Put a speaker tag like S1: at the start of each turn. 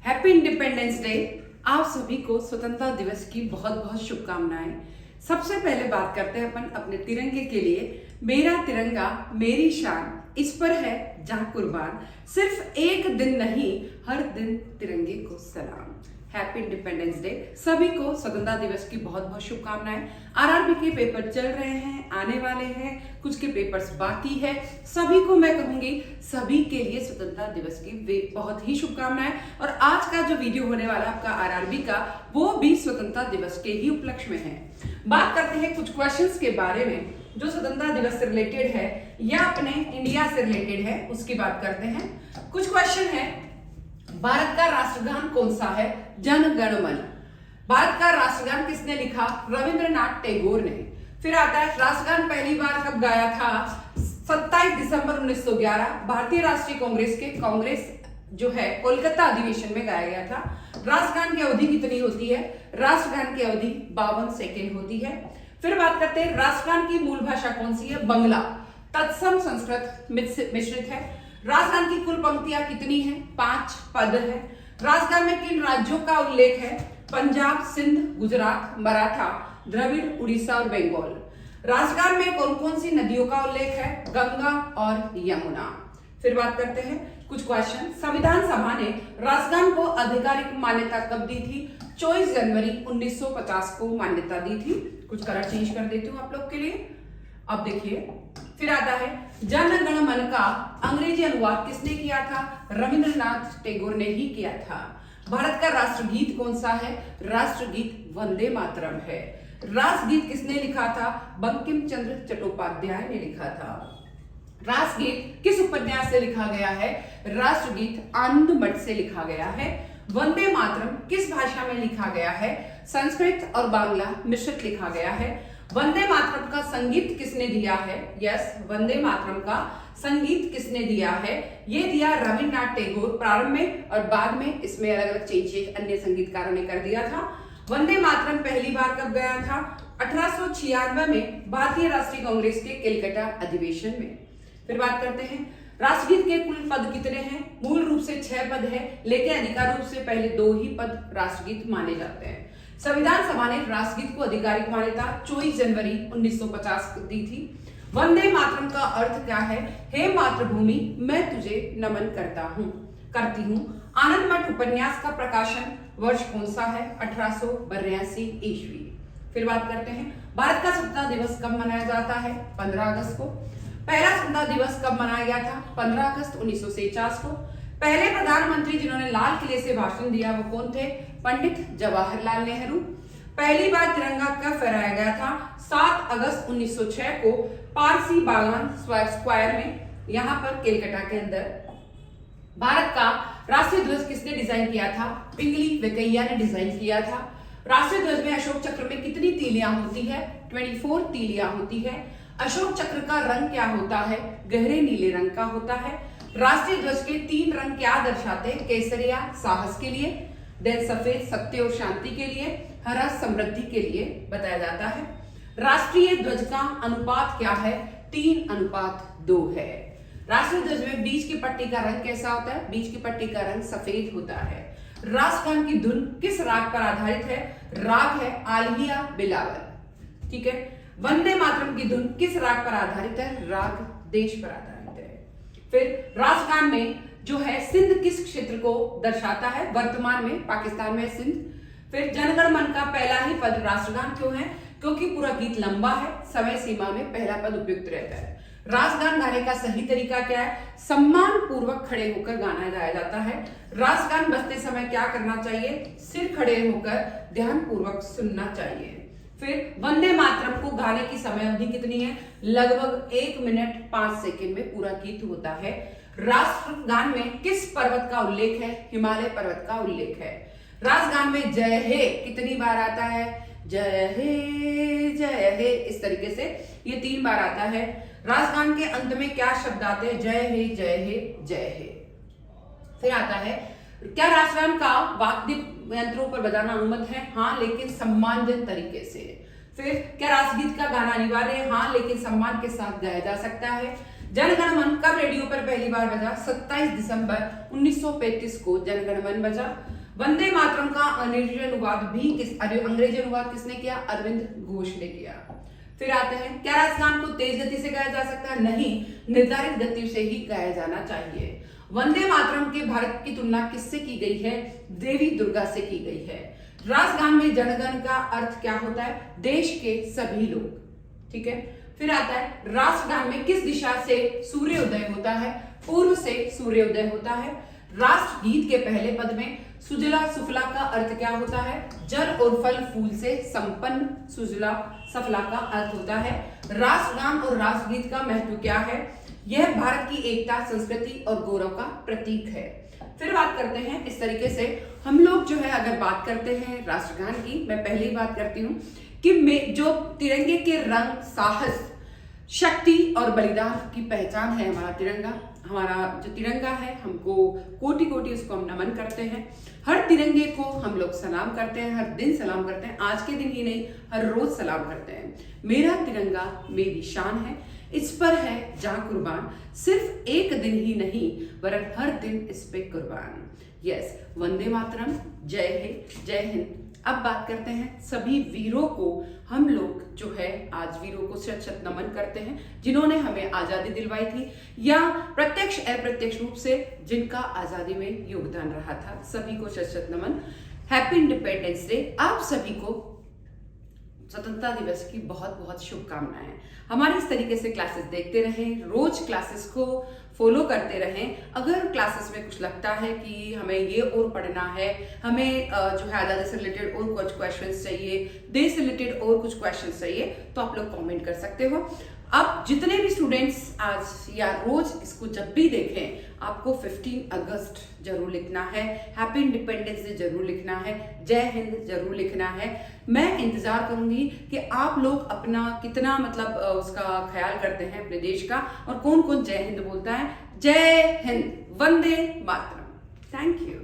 S1: Happy independence day. आप सभी को स्वतंत्रता दिवस की बहुत बहुत शुभकामनाएं। सबसे पहले बात करते हैं अपन अपने तिरंगे के लिए। मेरा तिरंगा मेरी शान, इस पर है जान कुर्बान। सिर्फ एक दिन नहीं, हर दिन तिरंगे को सलाम। Happy independence day. सभी को स्वतंत्रता दिवस की बहुत बहुत शुभकामनाएं। आरआरबी के पेपर चल रहे हैं, आने वाले हैं, कुछ के पेपर्स बाकी है। सभी को मैं कहूंगी, सभी के लिए स्वतंत्रता दिवस की बहुत ही शुभकामनाएं। और आज का जो वीडियो होने वाला आपका आरआरबी का, वो भी स्वतंत्रता दिवस के ही उपलक्ष्य में है। बात करते हैं कुछ क्वेश्चंस के बारे में जो स्वतंत्रता दिवस से रिलेटेड है या अपने इंडिया से रिलेटेड है, उसकी बात करते हैं। कुछ क्वेश्चन है, भारत का राष्ट्रगान कौन सा है? जन गण मन। भारत का राष्ट्रगान किसने लिखा? रविंद्रनाथ टैगोर ने। फिर आता है, राष्ट्रगान पहली बार कब गाया था? 27 दिसंबर 1911 भारतीय राष्ट्रीय कांग्रेस के कांग्रेस जो है कोलकाता अधिवेशन में गाया गया था। राष्ट्रगान की अवधि कितनी होती है? राष्ट्रगान की अवधि 52 सेकेंड होती है। फिर बात करते हैं, राष्ट्रगान की मूल भाषा कौन सी है? बंगला। तत्सम संस्कृत मिश्रित है। राष्ट्रगान की कुल पंक्तियां कितनी हैं? 5 पद है। राष्ट्रगान में किन राज्यों का उल्लेख है? पंजाब, सिंध, गुजरात, मराठा, द्रविड़, उड़ीसा और बंगाल। राष्ट्रगान में कौन कौन सी नदियों का उल्लेख है? गंगा और यमुना। फिर बात करते हैं कुछ क्वेश्चन। संविधान सभा ने राष्ट्रगान को आधिकारिक मान्यता कब दी थी? 24 जनवरी 1950 को मान्यता दी थी। कुछ कलर चेंज कर देती हूँ आप लोग के लिए। अब देखिए, फिर आता है, जन गण मन का अंग्रेजी अनुवाद किसने किया था? रविंद्रनाथ टैगोर ने ही किया था। भारत का राष्ट्रगीत कौन सा है? राष्ट्रगीत वंदे मातरम है। राष्ट्रगीत किसने लिखा था? बंकिम चंद्र चट्टोपाध्याय ने लिखा था। राष्ट्रगीत किस उपन्यास से लिखा गया है? राष्ट्रगीत आनंद मठ से लिखा गया है। वंदे मातरम किस भाषा में लिखा गया है? संस्कृत और बांग्ला मिश्रित लिखा गया है। वंदे मातरम का संगीत किसने दिया है? यस, वंदे मातरम का संगीत किसने दिया है? ये दिया रविंद्रनाथ टैगोर प्रारंभ में, और बाद में इसमें अलग अलग चेंजेस अन्य संगीतकारों ने कर दिया था। वंदे मातरम पहली बार कब गया था? 1896 में भारतीय राष्ट्रीय कांग्रेस के कलकत्ता अधिवेशन में। फिर बात करते हैं, राष्ट्रगीत के कुल पद कितने हैं? मूल रूप से 6 पद है, लेकिन अधिकार रूप से पहले 2 ही पद राष्ट्रगीत माने जाते हैं। संविधान सभा ने राष्ट्रगीत को आधिकारिक मान्यता 24 जनवरी 1950 को दी थी। वंदे मातरम का अर्थ क्या है? हे मातृभूमि, मैं तुझे नमन करती हूँ। आनंद मठ उपन्यास का प्रकाशन वर्ष कौन सा है? 1882 ईस्वी। फिर बात करते हैं, भारत का स्वतंत्रता दिवस कब मनाया जाता है? 15 अगस्त को। पहला स्वतंत्रता दिवस कब मनाया गया था? 15 अगस्त 1949 को। पहले प्रधानमंत्री जिन्होंने लाल किले से भाषण दिया वो कौन थे? पंडित जवाहरलाल नेहरू। पहली बार तिरंगा कब फहराया गया था? 7 अगस्त 1906 को पारसी बागान स्क्वायर में, यहाँ पर कलकत्ता के अंदर। भारत का राष्ट्रीय ध्वज किसने डिजाइन किया था? पिंगली वेंकैया ने डिजाइन किया था। राष्ट्रीय ध्वज में अशोक चक्र में कितनी तीलियां होती है? 24 तीलियां होती है। अशोक चक्र का रंग क्या होता है? गहरे नीले रंग का होता है। राष्ट्रीय ध्वज के 3 रंग क्या दर्शाते हैं? केसरिया साहस के लिए, देन सफेद सत्य और शांति के लिए, हरा समृद्धि के लिए बताया जाता है। राष्ट्रीय ध्वज का अनुपात क्या है? 3:2 है। राष्ट्रीय ध्वज में बीच की पट्टी का रंग कैसा होता है? बीच की पट्टी का रंग सफेद होता है। राष्ट्रगान की धुन किस राग पर आधारित है? राग है आलिया बिलावल। ठीक है। वंदे मातरम की धुन किस राग पर आधारित है? राग देश पर आधारित है। फिर राष्ट्रगान में जो है सिंध किस क्षेत्र को दर्शाता है? वर्तमान में पाकिस्तान में सिंध। फिर जनगण मन का पहला ही पद राष्ट्रगान क्यों है? क्योंकि पूरा गीत लंबा है, समय सीमा में पहला पद उपयुक्त रहता है। राष्ट्रगान गाने का सही तरीका क्या है? सम्मान पूर्वक खड़े होकर गाना गाया जाता है। राष्ट्रगान बजते समय क्या करना चाहिए? सिर खड़े होकर ध्यान पूर्वक सुनना चाहिए। फिर वंदे मातरम को गाने की समय अवधि कितनी है? लगभग 1 मिनट 5 सेकेंड में पूरा गीत होता है। राष्ट्रगान में किस पर्वत का उल्लेख है? हिमालय पर्वत का उल्लेख है। राष्ट्रगान में जय हे कितनी बार आता है? जय हे, इस तरीके से ये 3 बार आता है। राष्ट्रगान के अंत में क्या शब्द आते हैं? जय हे जय हे जय हे। फिर आता है, क्या राष्ट्रगान का वाद्य यंत्रों पर बजाना अनुमत है? हाँ, लेकिन सम्मानजनक तरीके से। फिर क्या राष्ट्रगीत का गाना अनिवार्य है? हाँ, लेकिन सम्मान के साथ गाया जा सकता है। जनगण मन कब रेडियो पर पहली बार बजा? 27 दिसंबर 1935 को जनगण मन बजा। वंदे मातरम का अंग्रेजी अनुवाद किसने किया? अरविंद घोष ने किया। फिर आते हैं, क्या राष्ट्रगान को तेज गति से गाया जा सकता है? नहीं, निर्धारित गति से ही गाया जाना चाहिए। वंदे मातरम के भारत की तुलना किससे की गई है? देवी दुर्गा से की गई है। राष्ट्रगान में जनगण का अर्थ क्या होता है? देश के सभी लोग। ठीक है। फिर आता है, राष्ट्रगान में किस दिशा से सूर्योदय होता है? पूर्व से सूर्योदय होता है। राष्ट्रगीत के पहले पद में सुजला सुफला का अर्थ क्या होता है? जल और फल फूल से संपन्न सुजला सफला का अर्थ होता है। राष्ट्रगान और राष्ट्रगीत का महत्व क्या है? यह भारत की एकता, संस्कृति और गौरव का प्रतीक है। फिर बात करते हैं इस तरीके से हम लोग जो है, अगर बात करते हैं राष्ट्रगान की, मैं पहले ही बात करती हूँ कि जो तिरंगे के रंग, साहस, शक्ति और बलिदान की पहचान है हमारा तिरंगा। हमारा जो तिरंगा है, हमको कोटि कोटि उसको हम नमन करते हैं। हर तिरंगे को हम लोग सलाम करते हैं, हर दिन सलाम करते हैं, आज के दिन ही नहीं, हर रोज सलाम करते हैं। मेरा तिरंगा मेरी शान है, इस पर है जान कुर्बान, सिर्फ एक दिन ही नहीं वरन हर दिन इस पे कुर्बान। यस, वंदे मातरम, जय है, जय हिंद। अब बात करते हैं सभी वीरों को। हम लोग जो है आज वीरों को शत शत नमन करते हैं, जिन्होंने हमें आजादी दिलवाई थी या प्रत्यक्ष अप्रत्यक्ष रूप से जिनका आजादी में योगदान रहा था। सभी को शत शत नमन। Happy independence day. आप सभी को स्वतंत्रता दिवस की बहुत बहुत शुभकामनाएं। हमारे इस तरीके से क्लासेस देखते रहें, रोज क्लासेस को फॉलो करते रहें। अगर क्लासेस में कुछ लगता है कि हमें ये और पढ़ना है, हमें जो है आज़ादी से रिलेटेड और कुछ क्वेश्चंस चाहिए, देश से रिलेटेड और कुछ क्वेश्चंस चाहिए, तो आप लोग कमेंट कर सकते हो। अब जितने भी स्टूडेंट्स आज या रोज इसको जब भी देखें, आपको 15 अगस्त जरूर लिखना है, हैप्पी इंडिपेंडेंस डे जरूर लिखना है, जय हिंद जरूर लिखना है। मैं इंतजार करूंगी कि आप लोग अपना कितना मतलब उसका ख्याल करते हैं अपने देश का, और कौन कौन जय हिंद बोलता है। जय हिंद, वंदे मातरम। Thank you.